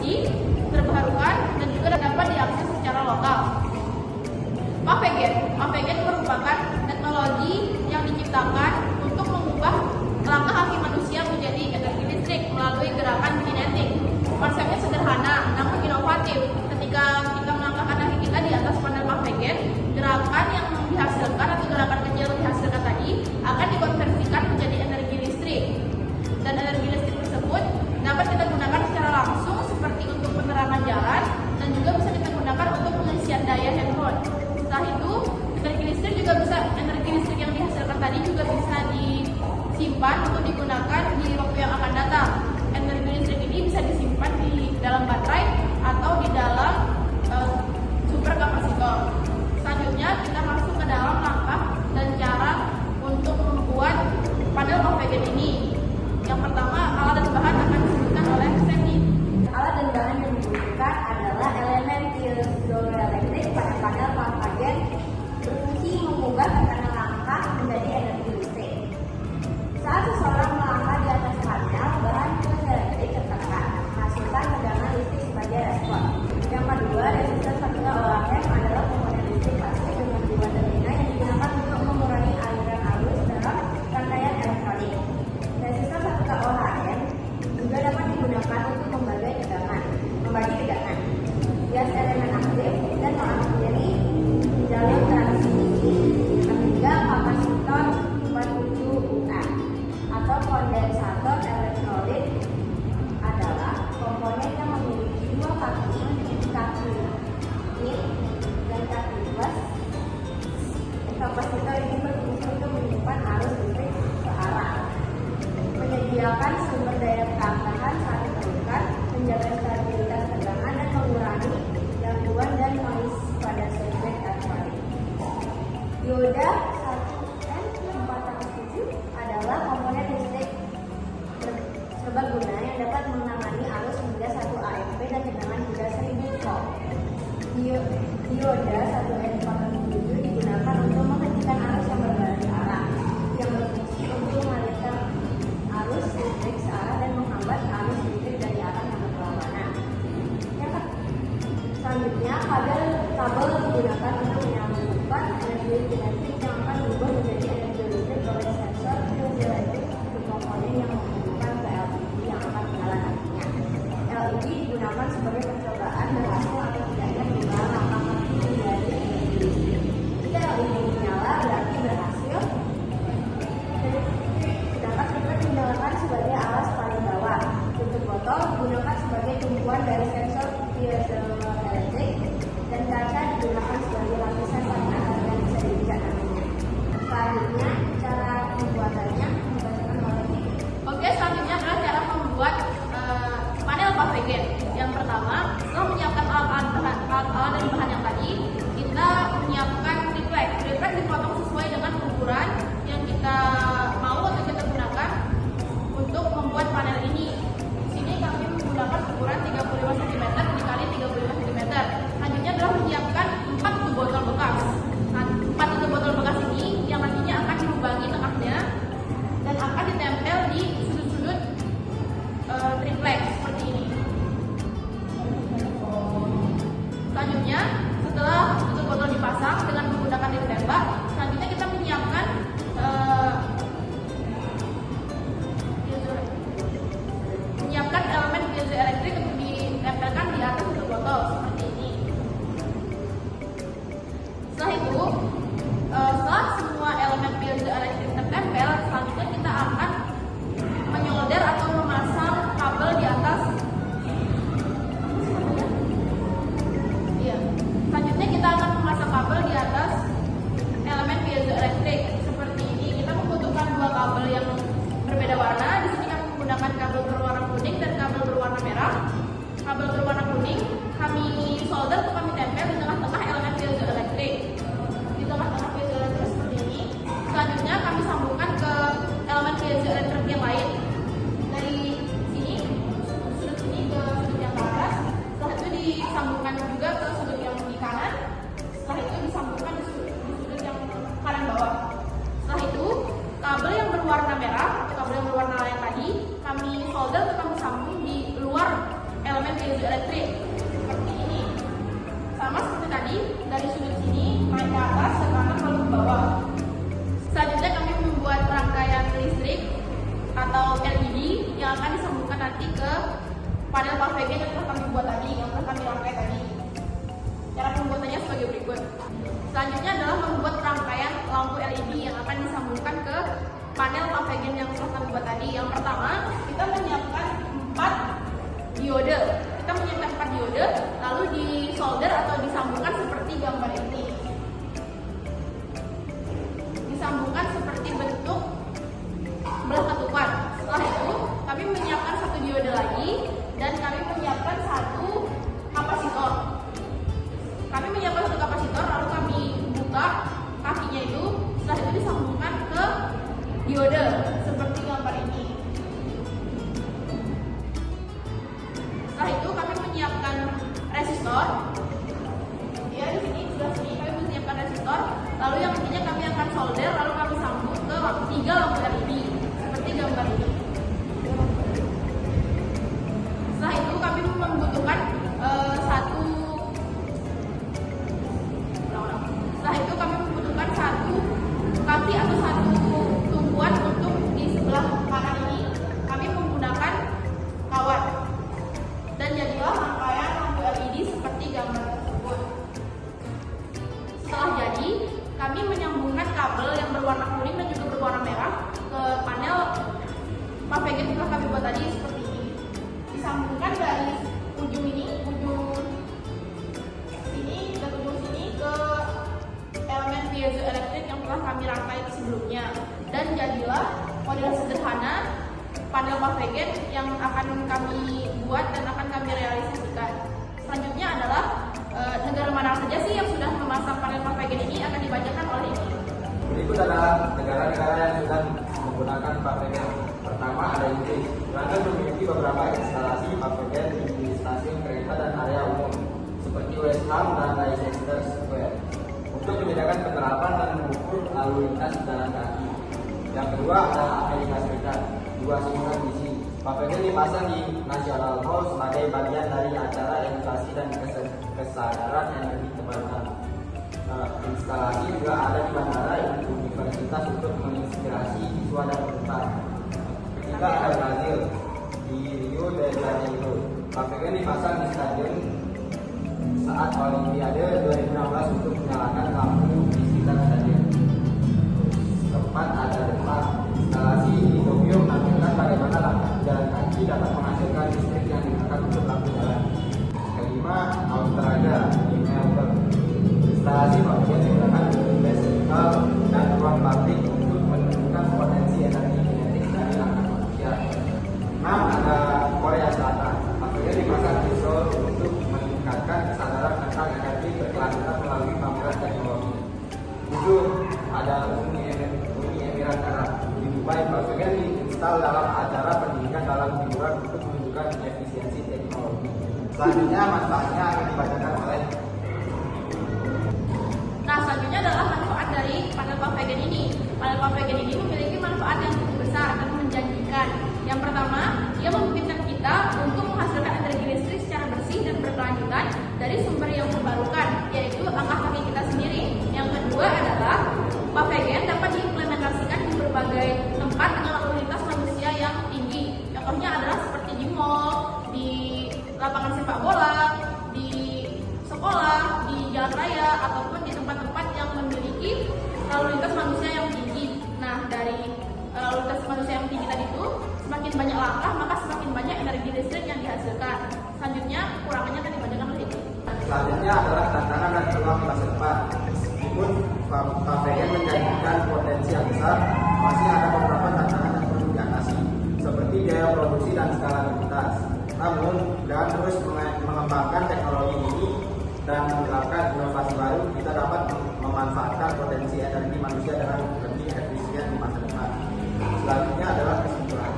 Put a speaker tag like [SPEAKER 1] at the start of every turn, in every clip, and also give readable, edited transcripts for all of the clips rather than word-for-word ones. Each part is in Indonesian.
[SPEAKER 1] terprediksi, terbarukan, dan juga dapat diakses secara lokal. PAVGEN merupakan teknologi yang diciptakan untuk mengubah langkah kaki manusia menjadi energi listrik melalui gerakan kinetik. Konsepnya sederhana namun inovatif. Ketika kita melangkahkan kaki kita di atas panel PAVGEN, gerakan yang dihasilkan atau gerakan kecil yang dihasilkan tadi akan dikonversikan menjadi energi listrik. Dan energi listrik tersebut dapat kita gunakan secara langsung seperti untuk penerangan jalan dan juga bisa kita gunakan untuk pengisian daya handphone. Setelah itu, energi listrik yang dihasilkan tadi juga bisa disimpan untuk digunakan di waktu yang akan datang. Energi listrik ini bisa disimpan di dalam baterai atau di dalam superkapasitor. Selanjutnya kita masuk ke dalam langkah dan cara untuk membuat panel PAVGEN ini. Yang pertama, alat dan bahan akan disebutkan oleh Sandy.
[SPEAKER 2] Alat dan bahan yang dibutuhkan adalah elemen piezoelektrik pada panel PAVGEN berfungsi mengubah tekanan langkah menjadi energi listrik. Saat seseorang melangkah di atas panel, bahan piezoelektrik tertekan, menghasilkan tegangan listrik sebagai respon. Yang kedua, resistor satuan OHM adalah komponen listrik pasti dengan dua terminal yang digunakan untuk mengurangi aliran arus dalam rangkaian elektronik. Resistor satuan OHM juga dapat digunakan untuk membagi tegangan. Bias elemen aktif dan mengakhiri jalur transmisi ketiga kapasitor 47 UA atau kondensator elektrolit adalah komponen yang memiliki dua kaki in dan kaki plus. Kapasitor ini berfungsi untuk menyimpan arus listrik searah, menyediakan sumber daya tambahan saat diperlukan, menjaga stabilitas tegangan dan mengurangi gangguan dan noise pada sirkuit elektronik. Dioda 1N407 adalah komponen listrik serbaguna yang dapat menangani arus hingga 1 AMP dan tegangan hingga 1000 volt. Dioda 1N407 digunakan untuk menghentikan arus yang berbalik arah, yang berfungsi untuk mengalirkan arus listrik searah dan menghambat arus listrik dari arah yang berlawanan. Selanjutnya, kabel digunakan untuk menyambungkan energi listrik yang akan berubah menjadi energi listrik oleh sensor piezoelektrik ke komponen yang menghubungkan ke LED yang akan menyala nantinya. LED digunakan sebagai percobaan berhasil atau tidaknya perubahan langkah kaki menjadi energi listrik. Jika LED menyala berarti berhasil. Sedangkan triplet digunakan sebagai alas paling bawah. Tutup botol digunakan sebagai tumpuan dari sensor piezoelektrik dan kaca digunakan sebagai lapisan saringan agar bisa dilihat nantinya. Selanjutnya, cara pembuatannya dibacakan oleh Vicky.
[SPEAKER 1] Oke, selanjutnya adalah cara membuat panel PAVGEN. Yang pertama, setelah menyiapkan alat dan bahan yang tadi, kita menyiapkan triplek. Triplek dipotong sesuai dengan ukuran yang kita mau atau kita gunakan untuk membuat panel ini. Di sini kami menggunakan ukuran 35 cm dikali 35 cm. Selanjutnya adalah menyiapkan 4 tutup botol bekas. Nah, 4 tutup botol bekas ini yang nantinya akan dilubangi tengahnya dan akan ditempel di sudut-sudut triplek seperti ini. Selanjutnya, setelah tutup botol dipasang dengan menggunakan lem tembak, selanjutnya kita menyiapkan elemen piezoelektrik untuk ditempelkan di atas tutup botol seperti ini. Setelah itu, setelah semua elemen piezoelektrik tertempel, selanjutnya kita akan menyolder atau memasang kabel di atas. Selanjutnya kita akan memasang kabel di atas elemen piezoelektrik seperti ini. Kita membutuhkan dua kabel yang berbeda warna. Di sini kami menggunakan kabel berwarna kuning dan kabel berwarna merah. Kabel berwarna kuning kami solder atau kami tempel di tengah-tengah elemen piezoelektrik. Di tengah-tengah piezoelektrik seperti ini. Selanjutnya kami sambungkan ke elemen piezoelektrik yang lain. Dari sini, sudut sini ke sudut yang ke atas. Setelah itu disambungkan juga ke sudut yang di kanan. Setelah itu disambungkan di sudut yang kanan bawah. Setelah itu, kabel yang berwarna merah atau kabel yang berwarna yang tadi kami solder atau kami sambung di luar elemen elemen piezoelektrik seperti ini. Sama seperti tadi, dari sudut sini naik ke atas, ke kanan lalu ke bawah. Selanjutnya kami membuat rangkaian listrik atau LED yang akan disambungkan nanti ke panel pavegen yang telah kami buat tadi, yang telah kami rangkai tadi. Cara pembuatannya sebagai berikut. Selanjutnya adalah membuat rangkaian lampu LED yang akan disambungkan ke panel pavegen yang telah kami buat tadi. Yang pertama, kita menyiapkan 4 diode. Kita menyiapkan 4 diode, lalu disolder atau disambungkan seperti gambar ini. Disambungkan seperti bentuk belah ketupat. Setelah itu, kami menyiapkan 1 diode lagi dan kami menyiapkan 1 kapasitor. Kami menyiapkan 1 kapasitor, lalu kami buka kakinya itu. Setelah itu disambungkan ke diode seperti gambar ini. Setelah itu kami menyiapkan resistor. Ya, di sini sebelah sini kami menyiapkan resistor. Lalu yang intinya kami akan solder, lalu kami sambung ke 3 lampu LED seperti gambar ini. Setelah itu kami membutuhkan satu kaki atau 1 tumpuan untuk di sebelah kanan ini. Kami menggunakan kawat dan jadilah rangkaian lampu LED seperti gambar tersebut. Setelah jadi, kami menyambungkan kabel yang berwarna kuning dan juga berwarna merah ke panel pavegen yang telah kami buat tadi seperti ini. Disambungkan dari ujung ini, ujung sini dan ujung sini ke elemen piezoelektrik yang telah kami rangkai sebelumnya, dan jadilah model sederhana panel pavegen yang akan kami buat dan akan kami realisasikan. Selanjutnya adalah negara mana saja sih yang sudah memasang panel pavegen ini akan dibacakan oleh ini.
[SPEAKER 3] Berikut adalah negara-negara yang sudah menggunakan pavegen. Pertama ada Inggris. London memiliki beberapa instalasi pavegen di stasiun kereta dan area umum seperti West Ham dan Leicester Square untuk membedakan penerapan dan mengukur lalu lintas jalan kaki. Yang kedua adalah Amerika Serikat. 2 Washington DC. Pavegen dipasang di National Mall sebagai bagian dari acara edukasi dan kesadaran energi terbarukan. Instalasi juga ada di bandara universitas untuk menginspirasi siswa dan peserta. Ketiga ada Brazil, di Rio de Janeiro. Pavegen dipasang di stadion saat Olimpiade 2016 untuk menyalakan lampu di sekitar stadion. Keempat ada Jepang. Instalasi di Tokyo menampilkan bagaimana lampu jalan kaki dapat menghasilkan listrik yang digunakan untuk lampu jalan. Kelima, Australia di Melbourne. Instalasi pavegen digunakan festival dan ruang publik untuk menunjukkan potensi energi kinetik dari langkah manusia. 6 ada Korea Selatan. Pavegen dipasang di Seoul untuk meningkatkan kesadaran tentang energi berkelanjutan melalui pameran teknologi. 7 ada Uni Emirat Arab. Di Dubai, pavegen diinstal dalam acara pendidikan dalam hiburan untuk menunjukkan efisiensi teknologi. Selanjutnya manfaatnya akan dibacakan oleh.
[SPEAKER 1] Nah, selanjutnya adalah manfaat dari panel pavegen ini. Panel pavegen ini memiliki manfaat yang cukup besar dan menjanjikan. Yang pertama, ia memungkinkan kita untuk menghasilkan energi listrik secara bersih dan berkelanjutan dari sumber yang terbarukan, yaitu langkah kaki kita sendiri. Yang kedua adalah pavegen dapat diimplementasikan di berbagai tempat dengan lalu lintas manusia yang tinggi. Contohnya adalah seperti di mall, di lapangan sepak bola, di sekolah, di jalan raya, ataupun di tempat-tempat yang memiliki lalu lintas manusia yang tinggi. Nah, dari lalu lintas manusia yang tinggi tadi itu, semakin banyak langkah, maka semakin banyak energi listrik yang dihasilkan. Selanjutnya, kurangannya akan dibacakan oleh ini.
[SPEAKER 3] Selanjutnya adalah tantangan dan peluang masa depan. Meskipun pavegen menjanjikan potensi yang besar, masih ada beberapa tantangan yang perlu diatasi, seperti biaya produksi dan skalabilitas. Namun, dengan terus mengembangkan teknologi ini dan menerapkan inovasi baru, kita dapat memanfaatkan potensi energi manusia dengan lebih efisien di masa depan. Selanjutnya adalah kesimpulan.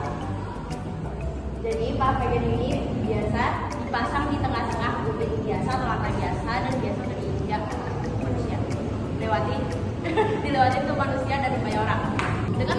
[SPEAKER 2] Jadi pavegen ini biasa dipasang di tengah-tengah bukit biasa atau lantai biasa dan biasa diinjak manusia. Dilewati untuk manusia dan banyak orang. Dengan